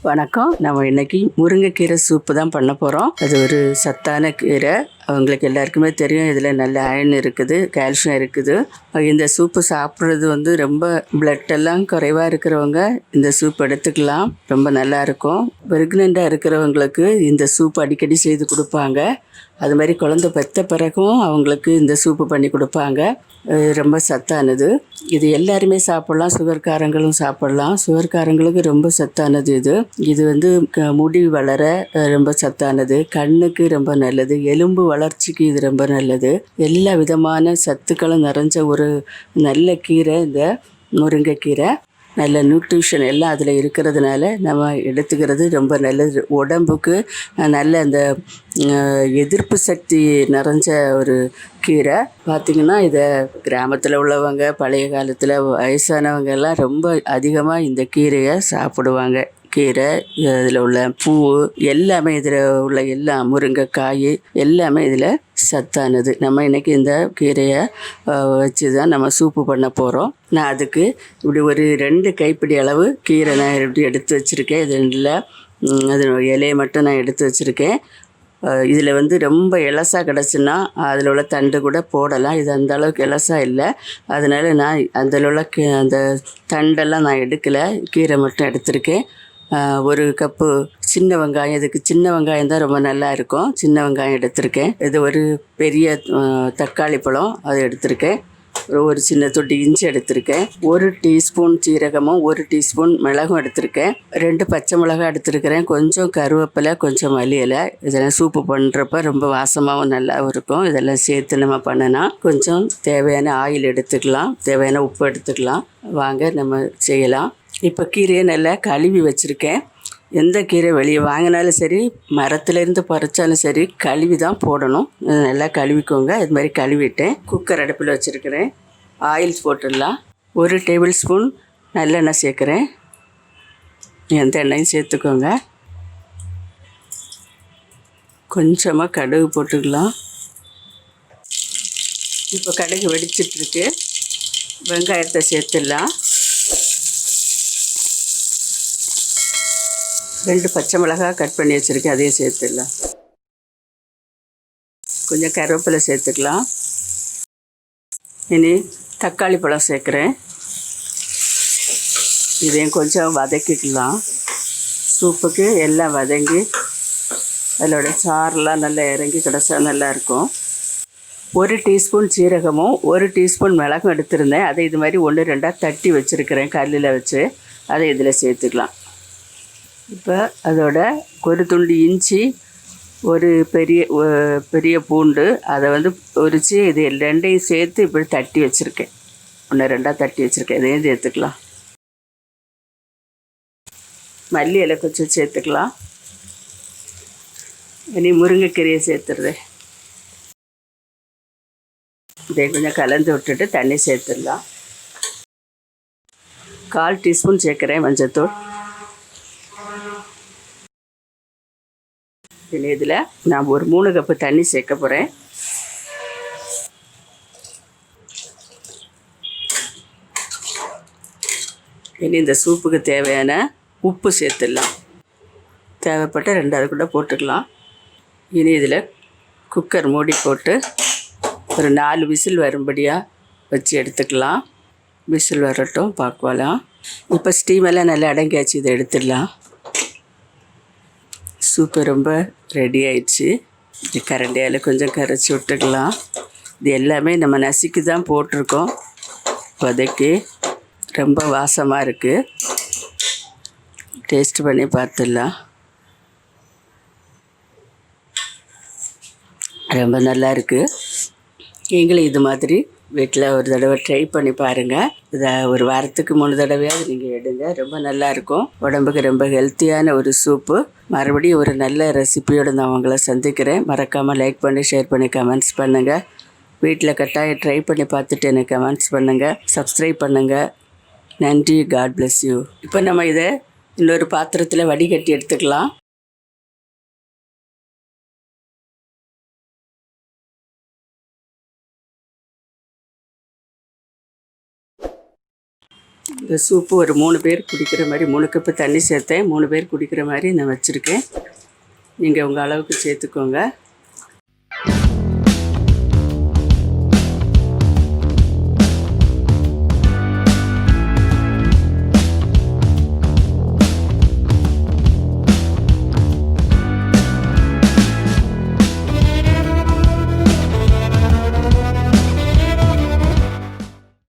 வணக்கம். நம்ம இன்னைக்கு முருங்கைக்கீரை சூப்பு தான் பண்ண போகிறோம். அது ஒரு சத்தான கீரை. அவங்களுக்கு எல்லாருக்குமே தெரியும், இதில் நல்ல அயர்ன் இருக்குது, கால்சியம் இருக்குது. இந்த சூப்பு சாப்பிட்றது ரொம்ப பிளட்டெல்லாம் குறைவாக இருக்கிறவங்க இந்த சூப் எடுத்துக்கலாம். ரொம்ப நல்லாயிருக்கும். ப்ரெக்னெண்ட்டாக இருக்கிறவங்களுக்கு இந்த சூப் அடிக்கடி செய்து கொடுப்பாங்க. அது மாதிரி குழந்தை பெற்ற பிறகும் அவங்களுக்கு இந்த சூப்பு பண்ணி கொடுப்பாங்க. ரொம்ப சத்தானது. இது எல்லாருமே சாப்பிட்லாம். சுகர்காரங்களும் சாப்பிட்லாம். சுகர்காரங்களுக்கு ரொம்ப சத்தானது இது. இது முடி வளர ரொம்ப சத்தானது, கண்ணுக்கு ரொம்ப நல்லது, எலும்பு வளர்ச்சிக்கு இது ரொம்ப நல்லது. எல்லா விதமான சத்துக்களும் நிறைஞ்ச ஒரு நல்ல கீரை இந்த முருங்கைக்கீரை. நல்ல நியூட்ரிஷன் எல்லாம் அதில் இருக்கிறதுனால நம்ம எடுத்துக்கிறது ரொம்ப நல்லது. உடம்புக்கு நல்ல அந்த எதிர்ப்பு சக்தி நிறைஞ்ச ஒரு கீரை. பார்த்திங்கன்னா இதை கிராமத்தில் உள்ளவங்க, பழைய காலத்தில் வயசானவங்க எல்லாம் ரொம்ப அதிகமாக இந்த கீரையை சாப்பிடுவாங்க. கீரை, இதில் உள்ள பூ எல்லாமே, இதில் உள்ள எல்லாம் முருங்கைக்காய் எல்லாமே இதில் சத்தானது. நம்ம இன்றைக்கி இந்த கீரையை வச்சு தான் நம்ம சூப்பு பண்ண போகிறோம். நான் அதுக்கு இப்படி ஒரு 2 கைப்பிடி அளவு கீரை நான் இப்படி எடுத்து வச்சுருக்கேன். இதில் அது இலையை மட்டும் நான் எடுத்து வச்சுருக்கேன். இதில் ரொம்ப இலசாக கிடச்சுன்னா அதில் உள்ள தண்டு கூட போடலாம். இது அந்த அளவுக்கு இலசாக இல்லை. அதனால் நான் அதில் உள்ள அந்த தண்டெல்லாம் நான் எடுக்கலை, கீரை மட்டும் எடுத்திருக்கேன். 1 கப்பு சின்ன வெங்காயம், இதுக்கு சின்ன வெங்காயம் தான் ரொம்ப நல்லா இருக்கும். சின்ன வெங்காயம் எடுத்திருக்கேன். இது ஒரு பெரிய தக்காளி பழம், அது எடுத்திருக்கேன். ஒரு சின்ன தொட்டி இஞ்சி எடுத்திருக்கேன். 1 டீஸ்பூன் சீரகமும் 1 டீஸ்பூன் மிளகும் எடுத்திருக்கேன். 2 பச்சை மிளகாய் எடுத்திருக்கிறேன். கொஞ்சம் கருவேப்பிலை, கொஞ்சம் மல்லி இலை. இதெல்லாம் சூப்பு பண்ணுறப்ப ரொம்ப வாசமாகவும் நல்லாவும் இருக்கும். இதெல்லாம் சேர்த்து நம்ம பண்ணினா கொஞ்சம் தேவையான ஆயில் எடுத்துக்கலாம், தேவையான உப்பு எடுத்துக்கலாம். வாங்க நம்ம செய்யலாம். இப்போ கீரையை நல்லா கழுவி வச்சுருக்கேன். எந்த கீரை வெளியே வாங்கினாலும் சரி, மரத்துலேருந்து பறித்தாலும் சரி, கழுவி தான் போடணும். நல்லா கழுவிக்கோங்க. இது மாதிரி கழுவிட்டேன். குக்கர் அடுப்பில் வச்சுருக்கிறேன். ஆயில் போட்டுடலாம். 1 டேபிள் ஸ்பூன் நல்லெண்ணெய் சேர்க்குறேன். எந்த எண்ணெயும் சேர்த்துக்கோங்க. கொஞ்சமாக கடுகு போட்டுக்கலாம். இப்போ கடுகு வெடிச்சிட்ருக்கு. வெங்காயத்தை சேர்த்துடலாம். 2 பச்சை மிளகாய் கட் பண்ணி வச்சுருக்கேன், அதையும் சேர்த்துடலாம். கொஞ்சம் கருவேப்பிலை சேர்த்துக்கலாம். இனி தக்காளி பழம் சேர்க்குறேன். இதையும் கொஞ்சம் வதக்கிக்கலாம். சூப்புக்கு எல்லாம் வதங்கி அதோட சாரெலாம் நல்லா இறங்கி கிடச்சா நல்லாயிருக்கும். 1 டீஸ்பூன் சீரகமும் 1 டீஸ்பூன் மிளகும் எடுத்திருந்தேன். அதை இது மாதிரி 1 2 தட்டி வச்சுருக்கிறேன் கல்லில் வச்சு. அதை இதில் சேர்த்துக்கலாம். இப்போ அதோட ஒரு துண்டு இஞ்சி, ஒரு பெரிய பூண்டு, அதை உரித்து இது 2ஐயும் சேர்த்து இப்படி தட்டி வச்சுருக்கேன். 1 2 தட்டி வச்சுருக்கேன். இதையும் சேர்த்துக்கலாம். மல்லி இலை கொஞ்சம் சேர்த்துக்கலாம். இனி முருங்கைக்கீரையை சேர்த்துடுறேன். இதை கொஞ்சம் கலந்து விட்டுட்டு தண்ணி சேர்த்துடலாம். 1/4 டீஸ்பூன் சேர்க்குறேன் மஞ்சத்தூள். இதில் நான் ஒரு 3 கப்பு தண்ணி சேர்க்க போகிறேன். இனி இந்த சூப்புக்கு தேவையான உப்பு சேர்த்துடலாம். தேவைப்பட்ட 2 கூட போட்டுக்கலாம். இனி இதில் குக்கர் மூடி போட்டு ஒரு 4 விசில் வரும்படியாக வச்சு எடுத்துக்கலாம். விசில் வரட்டும், பார்க்கலாம். இப்போ ஸ்டீமெல்லாம் நல்லா அடங்கியாச்சு. இதை எடுத்துடலாம். சூப்பு ரொம்ப ரெடி ஆயிடுச்சு. கரண்டியால் கொஞ்சம் கரைச்சி விட்டுக்கலாம். இது எல்லாமே நம்ம நசுக்கி தான் போட்டிருக்கோம். வதக்கி ரொம்ப வாசமாக இருக்குது. டேஸ்ட் பண்ணி பார்த்துடலாம். ரொம்ப நல்லா இருக்குது. நீங்களும் இது மாதிரி வீட்டில் ஒரு தடவை ட்ரை பண்ணி பாருங்கள். இதை ஒரு வாரத்துக்கு 3 தடவையாவது நீங்கள் எடுங்க. ரொம்ப நல்லாயிருக்கும். உடம்புக்கு ரொம்ப ஹெல்த்தியான ஒரு சூப்பு. மறுபடியும் ஒரு நல்ல ரெசிபியோடு நான் உங்களை சந்திக்கிறேன். மறக்காமல் லைக் பண்ணி, ஷேர் பண்ணி, கமெண்ட்ஸ் பண்ணுங்கள். வீட்டில் கட்டாயம் ட்ரை பண்ணி பார்த்துட்டு எனக்கு கமெண்ட்ஸ் பண்ணுங்கள். சப்ஸ்கிரைப் பண்ணுங்கள். நன்றி. God bless you. இப்போ நம்ம இதை இன்னொரு பாத்திரத்தில் வடிகட்டி எடுத்துக்கலாம். இந்த சூப்பு ஒரு 3 பேர் குடிக்கிற மாதிரி 3 கப்பு தண்ணி சேர்த்தேன். 3 பேர் குடிக்கிற மாதிரி நான் வச்சுருக்கேன். நீங்கள் உங்கள் அளவுக்கு சேர்த்துக்கோங்க.